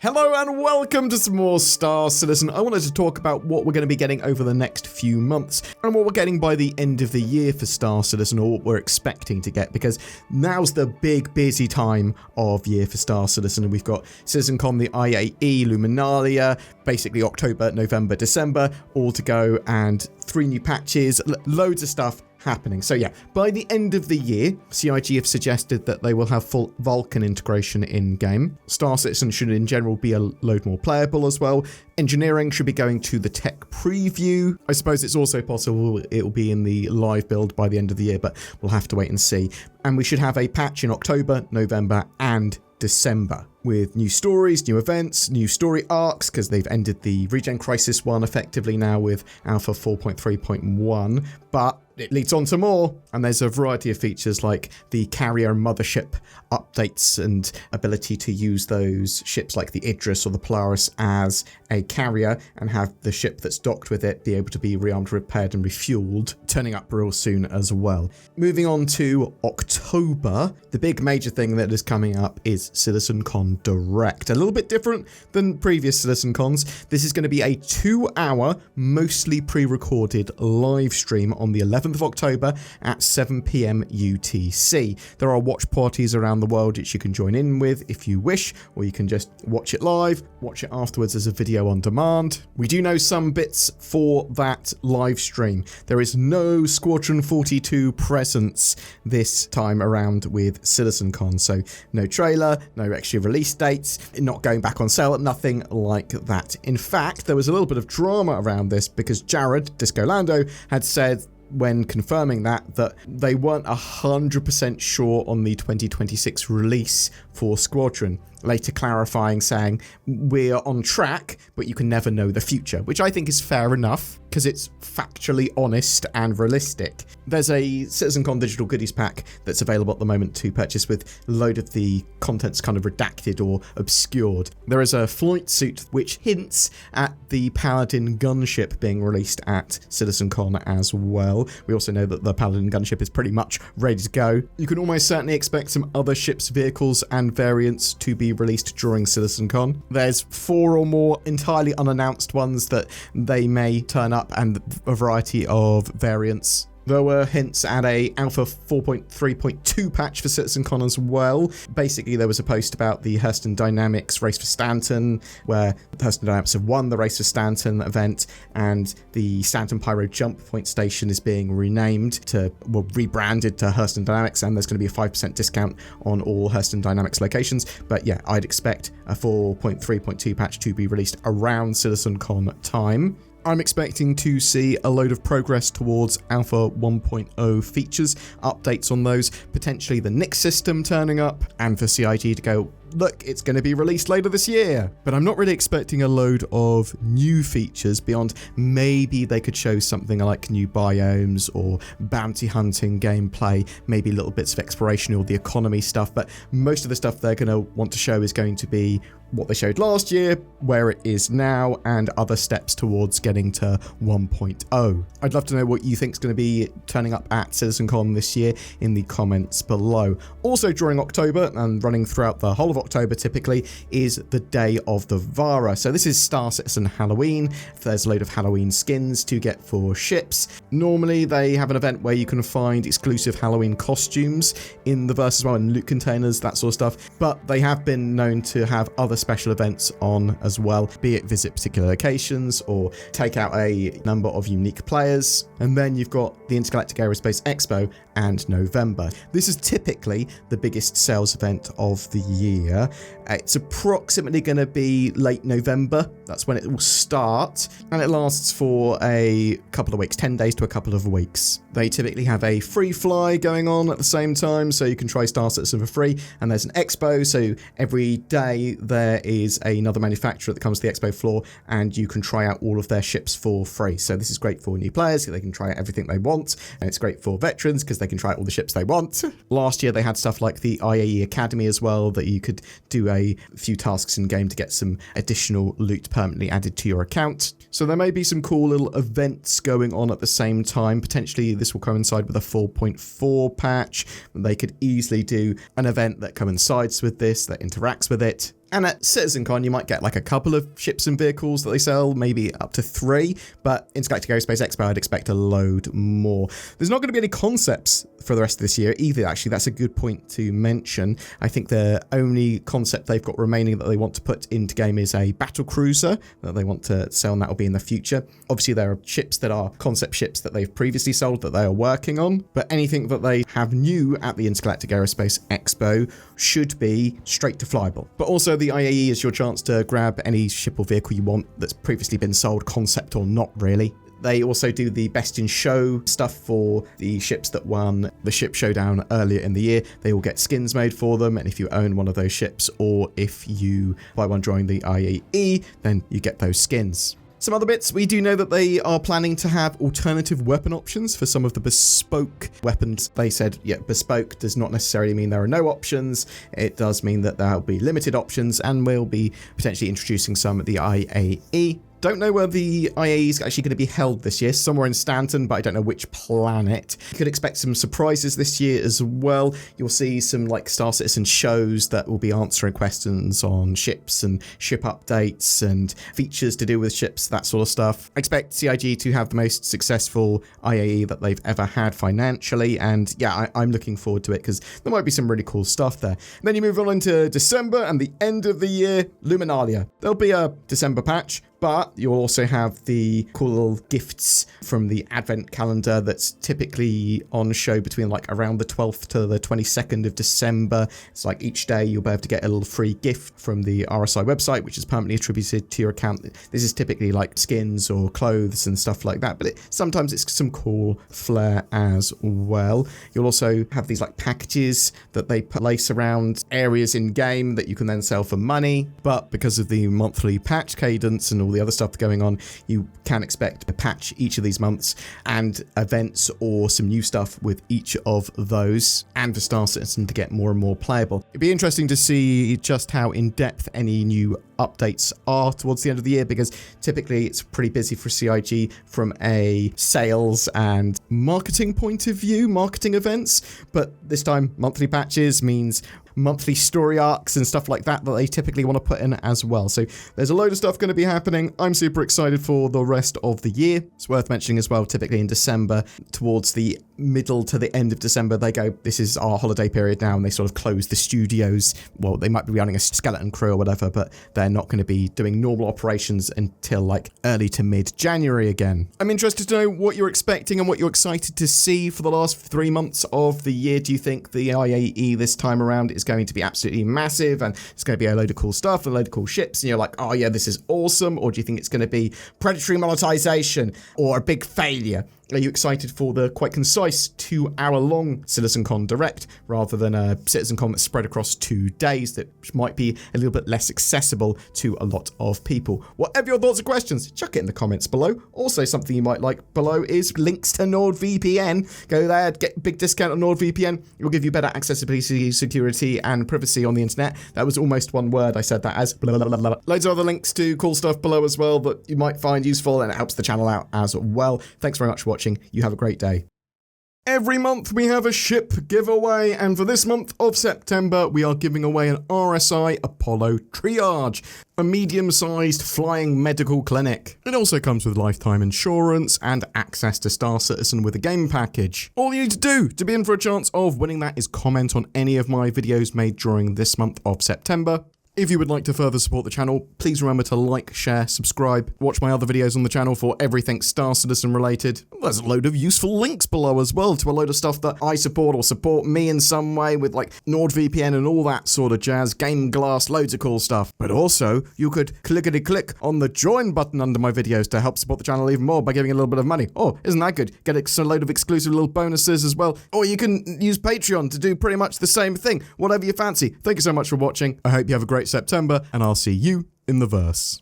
Hello and welcome to some more Star Citizen. I wanted to talk about what we're going to be getting over the next few months and what we're getting by the end of the year for Star Citizen, or what we're expecting to get, because now's the big busy time of year for Star Citizen, and we've got CitizenCon, the IAE, Luminaria, basically October, November, December, all to go, and 3 new patches, loads of stuff happening. So yeah, by the end of the year, CIG have suggested that they will have full Vulkan integration in-game. Star Citizen should in general be a load more playable as well. Engineering should be going to the tech preview. I suppose it's also possible it will be in the live build by the end of the year, but we'll have to wait and see. And we should have a patch in October, November, and December, with new stories, new events, new story arcs, because they've ended the Regen Crisis one effectively now with Alpha 4.3.1, but it leads on to more, and there's a variety of features like the carrier mothership updates and ability to use those ships like the Idris or the Polaris as a carrier and have the ship that's docked with it be able to be rearmed, repaired and refueled, turning up real soon as well. Moving on to October, the big major thing that is coming up is CitizenCon Direct. A little bit different than previous CitizenCons. This is going to be a 2-hour, mostly pre-recorded live stream on the 11th of October at 7 PM UTC. There are watch parties around the world which you can join in with if you wish, or you can just watch it live, watch it afterwards as a video on demand. We do know some bits for that live stream. There is no Squadron 42 presence this time around with CitizenCon, so no trailer, no extra release dates, not going back on sale, nothing like that. In fact, there was a little bit of drama around this because Jared, Disco Lando, had said when confirming that they weren't 100% sure on the 2026 release for Squadron, later clarifying, saying we're on track, but you can never know the future, which I think is fair enough because it's factually honest and realistic. There's a CitizenCon digital goodies pack that's available at the moment to purchase with a load of the contents kind of redacted or obscured. There is a flight suit which hints at the Paladin gunship being released at CitizenCon as well. We also know that the Paladin gunship is pretty much ready to go. You can almost certainly expect some other ships, vehicles and variants to be released during CitizenCon. There's 4 or more entirely unannounced ones that they may turn up, and a variety of variants. There were hints at a Alpha 4.3.2 patch for CitizenCon as well. Basically, there was a post about the Hurston Dynamics Race for Stanton, where Hurston Dynamics have won the Race for Stanton event, and the Stanton Pyro Jump Point Station is being renamed rebranded to Hurston Dynamics, and there's going to be a 5% discount on all Hurston Dynamics locations. But yeah, I'd expect a 4.3.2 patch to be released around CitizenCon time. I'm expecting to see a load of progress towards Alpha 1.0 features, updates on those, potentially the Nix system turning up, and for CIG to go, look, it's going to be released later this year. But I'm not really expecting a load of new features beyond maybe they could show something like new biomes or bounty hunting gameplay, maybe little bits of exploration or the economy stuff, but most of the stuff they're going to want to show is going to be what they showed last year, where it is now, and other steps towards getting to 1.0. I'd love to know what you think is going to be turning up at CitizenCon this year in the comments below. Also during October, and running throughout the whole of October typically, is the Day of the Vara. So this is Star Citizen Halloween. There's a load of Halloween skins to get for ships. Normally they have an event where you can find exclusive Halloween costumes in the verse as well, and loot containers, that sort of stuff. But they have been known to have other special events on as well, be it visit particular locations or take out a number of unique players. And then you've got the Intergalactic Aerospace Expo and November. This is typically the biggest sales event of the year. It's approximately going to be late November. That's when it will start, and it lasts for a couple of weeks, 10 days to a couple of weeks. They typically have a free fly going on at the same time, so you can try Star Citizen for free, and there's an expo, so every day there is another manufacturer that comes to the expo floor, and you can try out all of their ships for free. So this is great for new players, they can try out everything they want, and it's great for veterans because they can try out all the ships they want. Last year they had stuff like the IAE Academy as well, that you could do a few tasks in game to get some additional loot permanently added to your account. So there may be some cool little events going on at the same time. Potentially this will coincide with a 4.4 patch. They could easily do an event that coincides with this, that interacts with it. And at CitizenCon, you might get like a couple of ships and vehicles that they sell, maybe up to 3, but Intergalactic Aerospace Expo, I'd expect a load more. There's not going to be any concepts for the rest of this year either, actually. That's a good point to mention. I think the only concept they've got remaining that they want to put into game is a battle cruiser that they want to sell, and that will be in the future. Obviously, there are ships that are concept ships that they've previously sold that they are working on, but anything that they have new at the Intergalactic Aerospace Expo should be straight to flyable. But also, the IAE is your chance to grab any ship or vehicle you want that's previously been sold, concept or not really. They also do the best in show stuff for the ships that won the ship showdown earlier in the year. They will get skins made for them, and if you own one of those ships or if you buy one during the IAE, then you get those skins. Some other bits, we do know that they are planning to have alternative weapon options for some of the bespoke weapons. They said, yeah, bespoke does not necessarily mean there are no options. It does mean that there will be limited options, and we'll be potentially introducing some at the IAE. Don't know where the IAE is actually going to be held this year. Somewhere in Stanton, but I don't know which planet. You could expect some surprises this year as well. You'll see some like Star Citizen shows that will be answering questions on ships and ship updates and features to do with ships, that sort of stuff. I expect CIG to have the most successful IAE that they've ever had financially, and yeah, I'm looking forward to it because there might be some really cool stuff there. And then you move on into December and the end of the year, Luminalia. There'll be a December patch, but you'll also have the cool little gifts from the advent calendar that's typically on show between like around the 12th to the 22nd of December. It's like each day you'll be able to get a little free gift from the RSI website, which is permanently attributed to your account. This is typically like skins or clothes and stuff like that, but sometimes it's some cool flair as well. You'll also have these like packages that they place around areas in game that you can then sell for money, but because of the monthly patch cadence and all the other stuff going on, you can expect a patch each of these months and events or some new stuff with each of those, and for Star Citizen to get more and more playable. It'd be interesting to see just how in-depth any new updates are towards the end of the year, because typically it's pretty busy for CIG from a sales and marketing point of view, marketing events, but this time monthly patches means monthly story arcs and stuff like that they typically want to put in as well. So there's a load of stuff going to be happening. I'm super excited for the rest of the year. It's worth mentioning as well, typically in December, towards the middle to the end of December, they go, this is our holiday period now, and they sort of close the studios. Well, they might be running a skeleton crew or whatever, but they're not going to be doing normal operations until like early to mid-January again. I'm interested to know what you're expecting and what you're excited to see for the last 3 months of the year. Do you think the IAE this time around is going to be absolutely massive and it's going to be a load of cool stuff, a load of cool ships, and you're like, oh yeah, this is awesome? Or do you think it's going to be predatory monetization or a big failure? Are you excited for the quite concise 2-hour-long CitizenCon Direct rather than a CitizenCon that's spread across 2 days that might be a little bit less accessible to a lot of people? Whatever your thoughts or questions, chuck it in the comments below. Also, something you might like below is links to NordVPN. Go there, get a big discount on NordVPN. It will give you better accessibility, security, and privacy on the internet. That was almost one word. I said that as blah, blah, blah, blah. Loads of other links to cool stuff below as well that you might find useful, and it helps the channel out as well. Thanks very much for watching. You have a great day. Every month we have a ship giveaway, and for this month of September we are giving away an RSI Apollo Triage, a medium-sized flying medical clinic. It also comes with lifetime insurance and access to Star Citizen with a game package. All you need to do to be in for a chance of winning that is comment on any of my videos made during this month of September. If you would like to further support the channel, please remember to like, share, subscribe, watch my other videos on the channel for everything Star Citizen related. There's a load of useful links below as well to a load of stuff that I support or support me in some way with like NordVPN and all that sort of jazz, Game Glass, loads of cool stuff. But also, you could clickety-click on the join button under my videos to help support the channel even more by giving a little bit of money. Oh, isn't that good? Get a load of exclusive little bonuses as well. Or you can use Patreon to do pretty much the same thing, whatever you fancy. Thank you so much for watching. I hope you have a great September, and I'll see you in the verse.